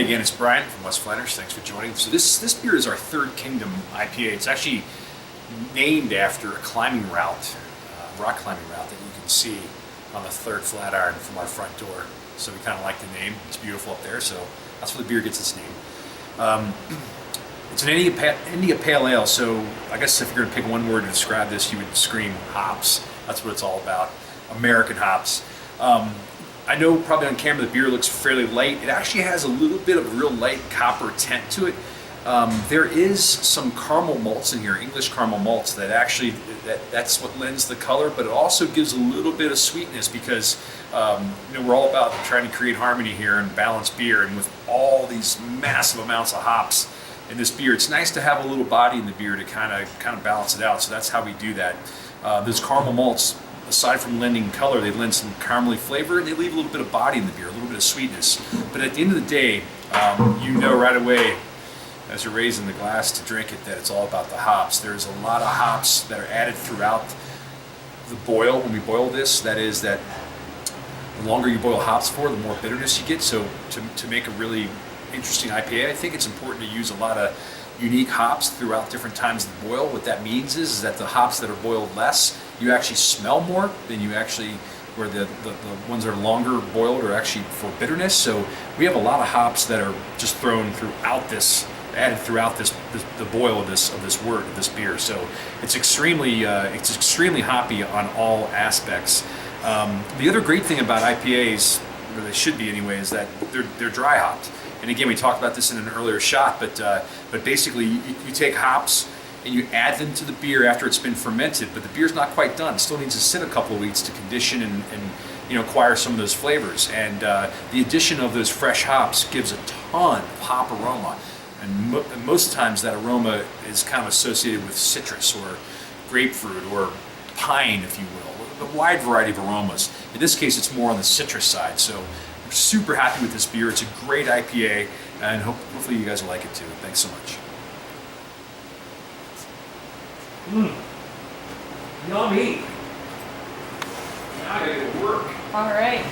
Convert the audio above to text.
Hey again, it's Brian from West Flanders. Thanks for joining. So this beer is our third Kingdom IPA. It's actually named after a climbing route, rock climbing route that you can see on the third Flatiron from our front door. So we kind of like the name. It's beautiful up there, so that's where the beer gets its name. It's an India Pale Ale, so I guess if you're going to pick one word to describe this, you would scream hops. That's what it's all about, American hops. I know probably on camera the beer looks fairly light. It actually has a little bit of real light copper tint to it. There is some caramel malts in here, English caramel malts, that actually, that's what lends the color, but it also gives a little bit of sweetness because we're all about trying to create harmony here and balance beer, and with all these massive amounts of hops in this beer, it's nice to have a little body in the beer to kind of balance it out. So that's how we do that. Those caramel malts, aside from lending color, they lend some caramelly flavor, and they leave a little bit of body in the beer, a little bit of sweetness. But at the end of the day, you know right away as you're raising the glass to drink it that it's all about the hops. There's a lot of hops that are added throughout the boil when we boil this. That is that the longer you boil hops for, the more bitterness you get. So to make a really interesting IPA, I think it's important to use a lot of unique hops throughout different times of the boil. What that means is that the hops that are boiled less, you actually smell more than you actually, where the ones that are longer boiled are actually for bitterness. So we have a lot of hops that are just thrown throughout this, added throughout the boil of this beer. So it's extremely hoppy on all aspects. The other great thing about IPAs, or they should be anyway, is that they're dry hopped. And again, we talked about this in an earlier shot, but basically you take hops and you add them to the beer after it's been fermented, but the beer's not quite done. It still needs to sit a couple of weeks to condition and acquire some of those flavors. And the addition of those fresh hops gives a ton of hop aroma. And most times that aroma is kind of associated with citrus or grapefruit or pine, if you will, a wide variety of aromas. In this case, it's more on the citrus side. So we're super happy with this beer. It's a great IPA, and hopefully you guys will like it too. Thanks so much. Yummy. Now I gotta go to work. All right.